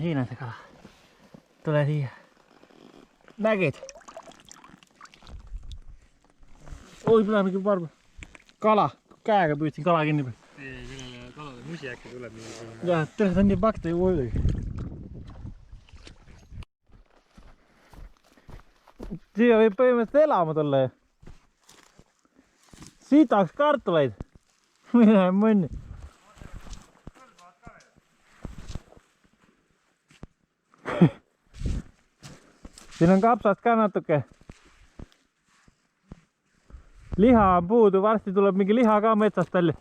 Siinä se kala. Tulee siihen. Näkit. Oi, pitää mikä varma. Kala. Käega pyytsin kalaa kinni. Ei, sellele kalale musi äkki tuleb mingi. Ja, tehdään on niin pakta ju muidugi. Siia võib põhimõtteliselt elama tulla ju. Sitaks kartuleid. Mine mõnni. Siin on kapsast ka natuke. Liha on puudu, varsti tuleb mingi liha ka metsast välja.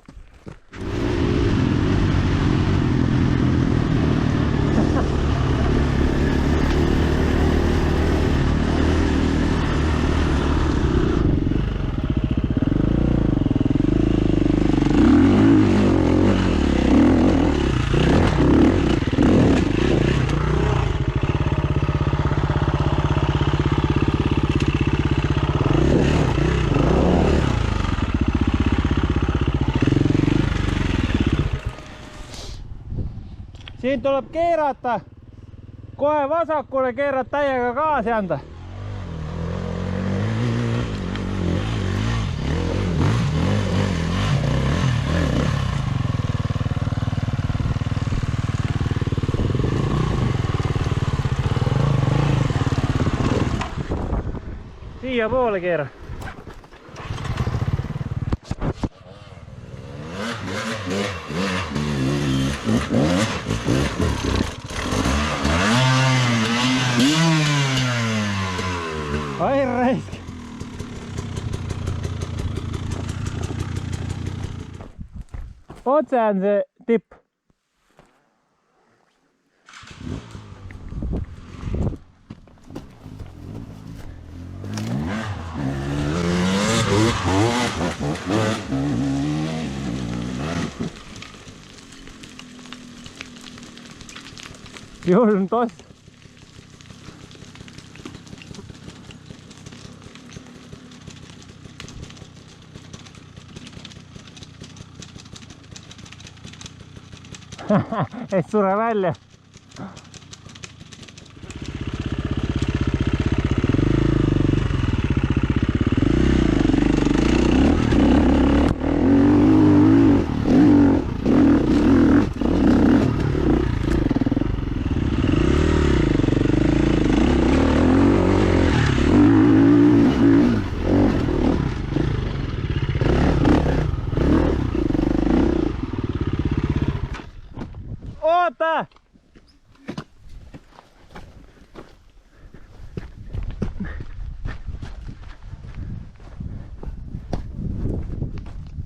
Siin tuleb keerata, kohe vasakule keerad täiega gaasi anda. Siia poole keera. Ai raisk. Otse on se tipp. Joudun tossa. Et sure välja. Oota!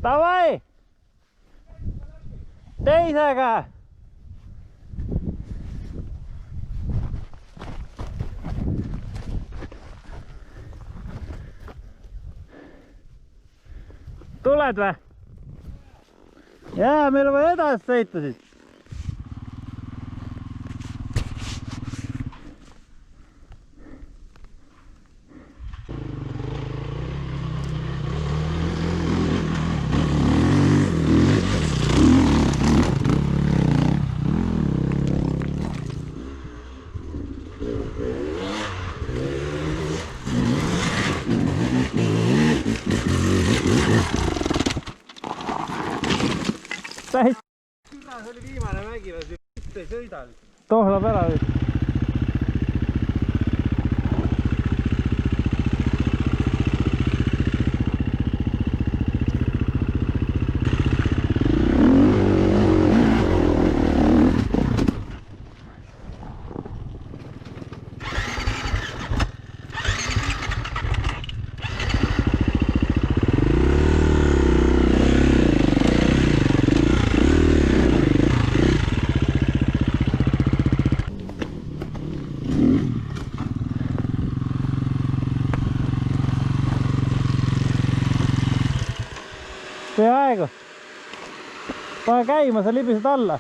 Davai! Teisega! Tuled vä? Jaa, meil on vaja edasi sõita siis. Täis. Türa, see oli viimane mägi, mitte ei sõida. Tohlab ära nüüd. Peaaegu. Pane käima, sa libised alla.